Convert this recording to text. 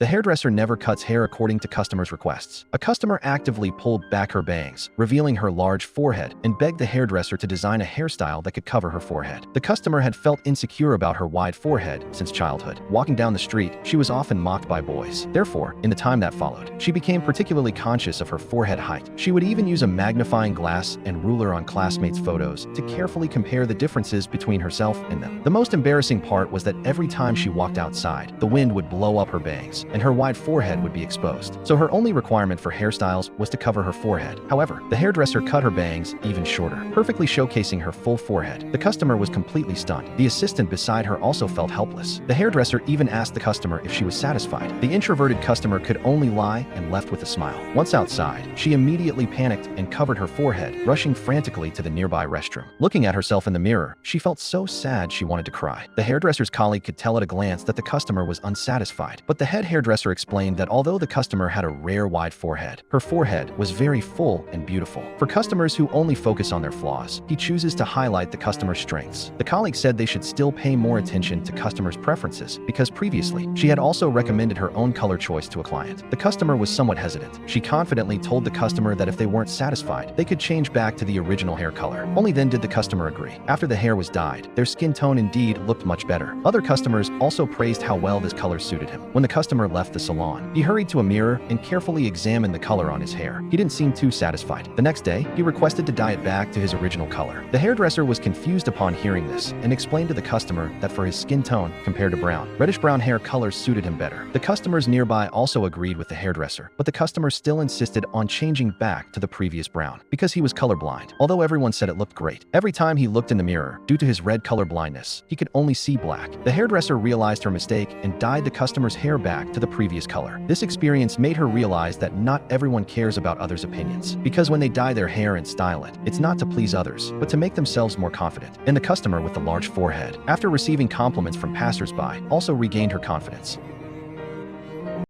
The hairdresser never cuts hair according to customers' requests. A customer actively pulled back her bangs, revealing her large forehead, and begged the hairdresser to design a hairstyle that could cover her forehead. The customer had felt insecure about her wide forehead since childhood. Walking down the street, she was often mocked by boys. Therefore, in the time that followed, she became particularly conscious of her forehead height. She would even use a magnifying glass and ruler on classmates' photos to carefully compare the differences between herself and them. The most embarrassing part was that every time she walked outside, the wind would blow up her bangs, and her wide forehead would be exposed. So her only requirement for hairstyles was to cover her forehead. However, the hairdresser cut her bangs even shorter, perfectly showcasing her full forehead. The customer was completely stunned. The assistant beside her also felt helpless. The hairdresser even asked the customer if she was satisfied. The introverted customer could only lie and left with a smile. Once outside, she immediately panicked and covered her forehead, rushing frantically to the nearby restroom. Looking at herself in the mirror, she felt so sad she wanted to cry. The hairdresser's colleague could tell at a glance that the customer was unsatisfied, but the head hairdresser explained that although the customer had a rare wide forehead, her forehead was very full and beautiful. For customers who only focus on their flaws, he chooses to highlight the customer's strengths. The colleague said they should still pay more attention to customers' preferences because previously, she had also recommended her own color choice to a client. The customer was somewhat hesitant. She confidently told the customer that if they weren't satisfied, they could change back to the original hair color. Only then did the customer agree. After the hair was dyed, their skin tone indeed looked much better. Other customers also praised how well this color suited him. When the customer left the salon, he hurried to a mirror and carefully examined the color on his hair. He didn't seem too satisfied. The next day, he requested to dye it back to his original color. The hairdresser was confused upon hearing this and explained to the customer that for his skin tone, compared to brown, reddish-brown hair colors suited him better. The customers nearby also agreed with the hairdresser, but the customer still insisted on changing back to the previous brown because he was colorblind. Although everyone said it looked great, every time he looked in the mirror, due to his red color blindness, he could only see black. The hairdresser realized her mistake and dyed the customer's hair back to the previous color. This experience made her realize that not everyone cares about others' opinions, because when they dye their hair and style it, it's not to please others, but to make themselves more confident. And the customer with the large forehead, after receiving compliments from passersby, also regained her confidence.